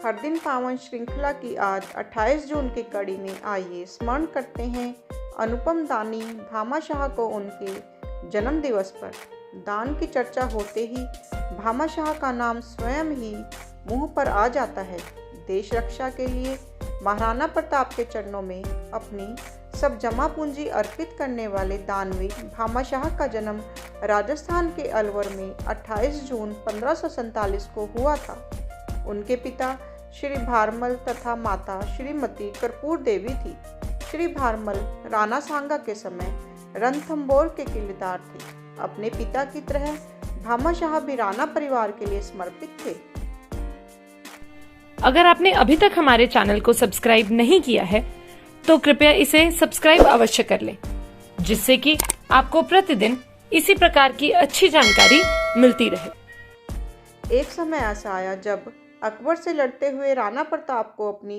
हर दिन पावन श्रृंखला की आज 28 जून की कड़ी में आइए स्मरण करते हैं अनुपम दानी भामाशाह को उनके जन्म दिवस पर। दान की चर्चा होते ही भामाशाह का नाम स्वयं ही मुंह पर आ जाता है। देश रक्षा के लिए महाराणा प्रताप के चरणों में अपनी सब जमा पूंजी अर्पित करने वाले दानवीर भामाशाह का जन्म राजस्थान के अलवर में 28 जून 1547 को हुआ था। उनके पिता श्री भारमल तथा माता श्रीमती कर्पूर देवी थी। श्री भारमल राणा सांगा के समय रणथंभौर के किलेदार थे। अपने पिता की तरह भामाशाह भी राणा परिवार के लिए समर्पित थे। अगर आपने अभी तक हमारे चैनल को सब्सक्राइब नहीं किया है तो कृपया इसे सब्सक्राइब अवश्य कर लें, जिससे कि आपको प्रतिदिन इसी प्रकार की अच्छी जानकारी मिलती रहे। एक समय ऐसा आया जब अकबर से लड़ते हुए राणा प्रताप को अपनी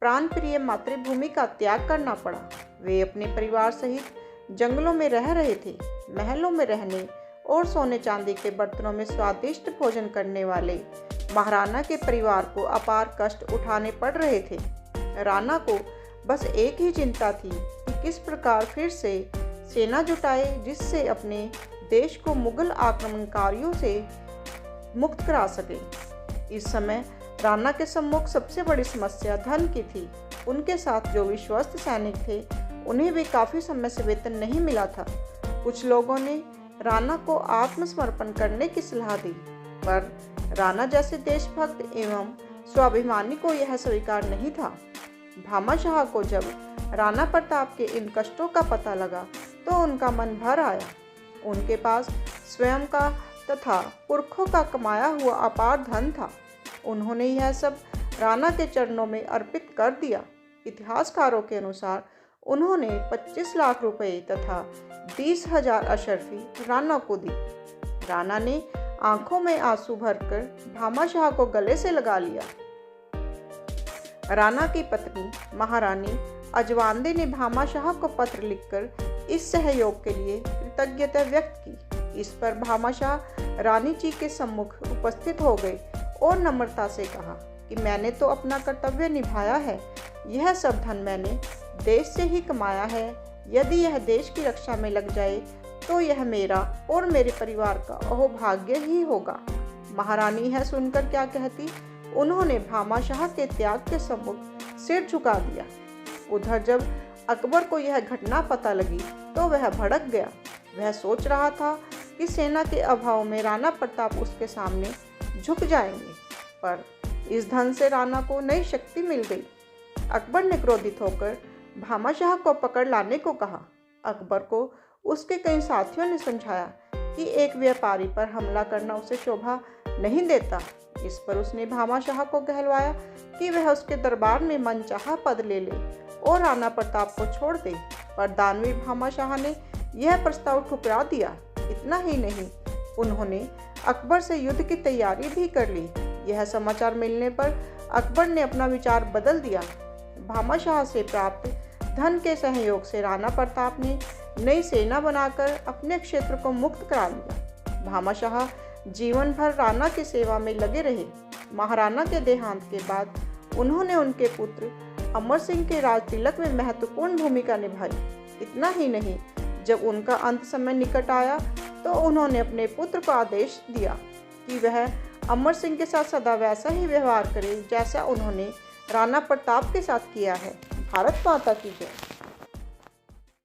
प्राण प्रिय मातृभूमि का त्याग करना पड़ा। वे अपने परिवार सहित जंगलों में रह रहे थे। महलों में रहने और सोने चांदी के बर्तनों में स्वादिष्ट भोजन करने वाले महाराणा के परिवार को अपार कष्ट उठाने पड़ रहे थे। राणा को बस एक ही चिंता थी कि किस प्रकार फिर से सेना जुटाए, जिससे अपने देश को मुगल आक्रमणकारियों से मुक्त करा सके। इस समय राणा के सम्मुख सबसे बड़ी समस्या धन की थी। उनके साथ जो विश्वस्त सैनिक थे, उन्हें भी काफ़ी समय से वेतन नहीं मिला था। कुछ लोगों ने राणा को आत्मसमर्पण करने की सलाह दी, पर राणा जैसे देशभक्त एवं स्वाभिमानी को यह स्वीकार नहीं था। भामाशाह को जब राणा प्रताप के इन कष्टों का पता लगा तो उनका मन भर आया। उनके पास स्वयं का तथा पुरखों का कमाया हुआ अपार धन था। उन्होंने यह सब राणा के चरणों में अर्पित कर दिया। इतिहासकारों के अनुसार उन्होंने 25 लाख रुपए तथा 20,000 अशर्फी राणा को दी। राणा ने आंखों में आंसू भरकर भामाशाह को गले से लगा लिया। राणा की पत्नी महारानी अजवांदे ने भामाशाह को पत्र लिखकर इस सहयोग के लिए कृतज्ञता व्यक्त की। इस पर भामाशाह रानी जी के सम्मुख उपस्थित हो गए और नम्रता से कहा कि मैंने तो अपना कर्तव्य निभाया है। यह सब धन मैंने देश से ही कमाया है। यदि यह देश की रक्षा में लग जाए तो यह मेरा और मेरे परिवार का अहोभाग्य ही होगा। महारानी यह सुनकर क्या कहती, उन्होंने भामाशाह के त्याग के सम्मुख सिर झुका दिया। उधर जब अकबर को यह घटना पता लगी तो वह भड़क गया। वह सोच रहा था कि सेना के अभाव में राणा प्रताप उसके सामने झुक जाएंगे, पर इस धन से राणा को नई शक्ति मिल गई। अकबर ने क्रोधित होकर भामाशाह को पकड़ लाने को कहा। अकबर को उसके कई साथियों ने समझाया कि एक व्यापारी पर हमला करना उसे शोभा नहीं देता। इस पर उसने भामाशाह को कहलवाया कि वह उसके दरबार में मनचाहा पद ले ले और राणा प्रताप को छोड़ दे, पर दानवीर भामाशाह ने यह प्रस्ताव ठुकरा दिया। इतना ही नहीं, उन्होंने अकबर से युद्ध की तैयारी भी कर ली। यह समाचार मिलने पर अकबर ने अपना विचार बदल दिया। भामाशाह से प्राप्त धन के सहयोग से राणा प्रताप ने नई सेना बनाकर अपने क्षेत्र को मुक्त करा लिया। भामाशाह जीवन भर राणा की सेवा में लगे रहे। महाराणा के देहांत के बाद उन्होंने उनके पुत्र अमर सिंह के राज तिलक में महत्वपूर्ण भूमिका निभाई। इतना ही नहीं, जब उनका अंत समय निकट आया तो उन्होंने अपने पुत्र को आदेश दिया कि वह अमर सिंह के साथ सदा वैसा ही व्यवहार करे जैसा उन्होंने राणा प्रताप के साथ किया है। भारत माता की जय।